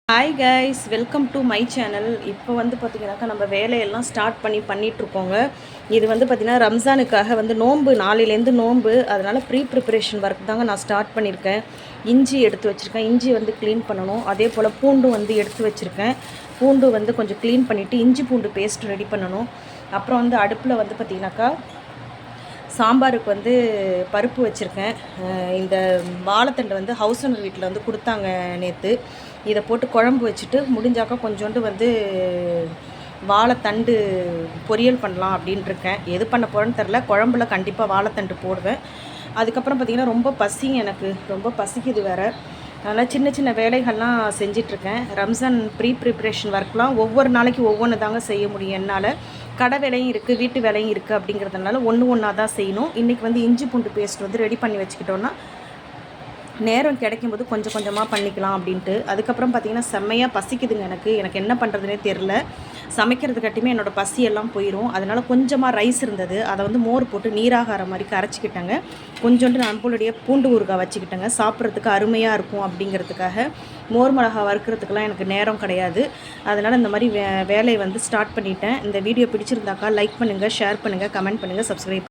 Hi guys, welcome to my channel. இப்போ வந்து பார்த்திங்கனாக்கா நம்ம வேலையெல்லாம் ஸ்டார்ட் பண்ணிகிட்ருக்கோங்க. இது வந்து பார்த்திங்கன்னா ரம்ஜானுக்காக வந்து நோன்பு, நாளையிலேருந்து நோன்பு. அதனால் ப்ரிப்ரேஷன் ஒர்க் தாங்க நான் ஸ்டார்ட் பண்ணியிருக்கேன். இஞ்சி எடுத்து வச்சுருக்கேன், இஞ்சி வந்து க்ளீன் பண்ணணும். அதே போல் பூண்டு வந்து எடுத்து வச்சுருக்கேன். பூண்டு வந்து கொஞ்சம் க்ளீன் பண்ணிவிட்டு இஞ்சி பூண்டு பேஸ்ட் ரெடி பண்ணணும். அப்புறம் வந்து அடுப்பில் வந்து பார்த்திங்கனாக்கா சாம்பாருக்கு வந்து பருப்பு வச்சுருக்கேன். இந்த வாழைத்தண்டு வந்து ஹவுஸ் ஓனர் வீட்டில் வந்து கொடுத்தாங்க நேற்று. இதை போட்டு குழம்பு வச்சுட்டு முடிஞ்சாக்கா கொஞ்சோண்டு வந்து வாழைத்தண்டு பொரியல் பண்ணலாம் அப்படின்ட்டுருக்கேன். எது பண்ண போகிறேன்னு தெரில. குழம்புல கண்டிப்பாக வாழைத்தண்டு போடுவேன். அதுக்கப்புறம் பார்த்திங்கன்னா ரொம்ப பசிங்க, எனக்கு ரொம்ப பசிக்குது வேறு. அதனால் சின்ன சின்ன வேலைகள்லாம் செஞ்சிட்ருக்கேன். ரம்ஜான் ப்ரிப்ரேஷன் ஒர்க்லாம் ஒவ்வொரு நாளைக்கு ஒவ்வொன்று தாங்க செய்ய முடியும் என்னால். கடை வேலையும் இருக்குது, வீட்டு வேலையும் இருக்குது. அப்படிங்கிறதுனால ஒன்றா தான் செய்யணும். இன்றைக்கி வந்து இஞ்சி பூண்டு பேஸ்ட் வந்து ரெடி பண்ணி வச்சுக்கிட்டோன்னா நேரம் கிடைக்கும்போது கொஞ்சம் கொஞ்சமாக பண்ணிக்கலாம் அப்படின்ட்டு. அதுக்கப்புறம் பார்த்திங்கன்னா செம்மையாக பசிக்குதுங்க எனக்கு என்ன பண்ணுறதுனே தெரில. சமைக்கிறதுக்காட்டியுமே என்னோடய பசியெல்லாம் போயிடும். அதனால் கொஞ்சமாக ரைஸ் இருந்தது, அதை வந்து மோர் போட்டு நீராகார மாதிரி கரைச்சிக்கிட்டேங்க. கொஞ்சோண்டு நம்மளுடைய பூண்டு ஊறுகாய் வச்சுக்கிட்டேங்க. சாப்பிட்றதுக்கு அருமையாக இருக்கும் அப்படிங்கிறதுக்காக. மோர் மிளகா வறுக்கிறதுக்கெலாம் எனக்கு நேரம் கிடையாது. அதனால் இந்த மாதிரி வேலையை வந்து ஸ்டார்ட் பண்ணிட்டேன். இந்த வீடியோ பிடிச்சிருந்தாக்கா லைக் பண்ணுங்கள், ஷேர் பண்ணுங்கள், கமெண்ட் பண்ணுங்கள், சப்ஸ்கிரைப்